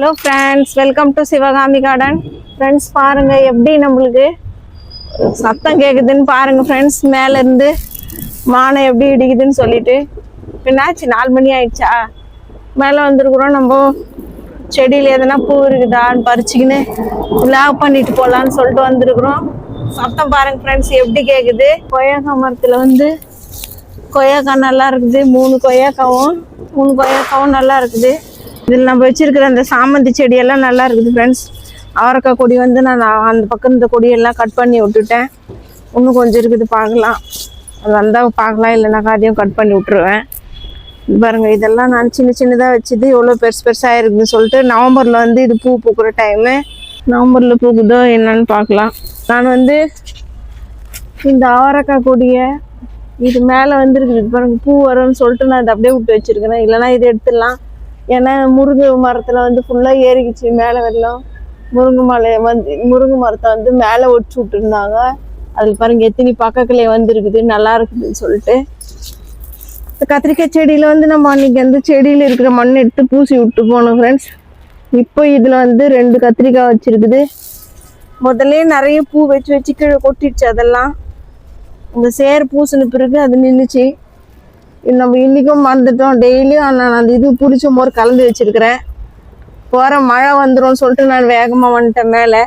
Hello friends, welcome to Sivakami garden. Friends பாருங்க எப்படி நம்மளுக்கு சத்தம் கேட்குதுன்னு பாருங்க ஃப்ரெண்ட்ஸ். மேலேருந்து மானம் எப்படி இடிக்குதுன்னு சொல்லிட்டு என்னாச்சு 4 மணி ஆயிடுச்சா? மேலே வந்துருக்குறோம். நம்ம செடியில் எதனா பூ இருக்குதான்னு பறிச்சுக்கின்னு லாக் பண்ணிட்டு போகலான்னு சொல்லிட்டு வந்துருக்குறோம். சத்தம் பாருங்க ஃப்ரெண்ட்ஸ் எப்படி கேட்குது. கொய்யாக்காய் மரத்தில் வந்து கொய்யாக்காய் நல்லா இருக்குது. 3 கொய்யாக்காவும் நல்லா இருக்குது. இதில் நம்ம வச்சிருக்கிற அந்த சாமந்தி செடியெல்லாம் நல்லா இருக்குது ஃப்ரெண்ட்ஸ். அவரைக்காய் கொடி வந்து நான் அந்த பக்கம் இந்த கொடியெல்லாம் கட் பண்ணி விட்டுட்டேன். இன்னும் கொஞ்சம் இருக்குது, பார்க்கலாம். அது வந்தால் பார்க்கலாம், இல்லைனாக்கா அதையும் கட் பண்ணி விட்டுருவேன். பாருங்கள், இதெல்லாம் நான் சின்னதாக வச்சுது எவ்வளோ பெருசாக இருக்குதுன்னு சொல்லிட்டு. நவம்பரில் வந்து இது பூ பூக்கிற டைமு. நவம்பரில் பூக்குதோ என்னன்னு பார்க்கலாம். நான் வந்து இந்த அவரைக்காய் கொடியை இது மேலே வந்துருக்குது பாருங்கள், பூ வரும்னு சொல்லிட்டு நான் இதை அப்படியே விட்டு வச்சுருக்கிறேன். இல்லைனா இதை எடுத்துடலாம். ஏன்னா முருங்கை மரத்தில் வந்து ஃபுல்லாக ஏறிக்கிச்சு மேலே வரலாம். முருங்கை மரத்தை வந்து மேலே ஒடிச்சு விட்டுருந்தாங்க. அதில் பாருங்கள் எத்தனை பக்கக்கிளே வந்துருக்குது, நல்லா இருக்குதுன்னு சொல்லிட்டு. இந்த கத்திரிக்காய் செடியில் வந்து நம்ம அன்றைக்கி வந்து செடியில் இருக்கிற மண் எடுத்து பூசி விட்டு போனோம் ஃப்ரெண்ட்ஸ். இப்போ இதில் வந்து 2 கத்திரிக்காய் வச்சுருக்குது. முதல்ல நிறைய பூ வச்சு கீழே கொட்டிடுச்சு. அதெல்லாம் இந்த சேர் பூசின பிறகு அது நின்றுச்சு. நம்ம இன்றைக்கும் மறந்துட்டோம். டெய்லியும் நான் அந்த இது பிடிச்ச மோர் கலந்து வச்சுருக்கிறேன். போகிற மழை வந்துடும் சொல்லிட்டு நான் வேகமாக வந்துட்டேன் மேலே.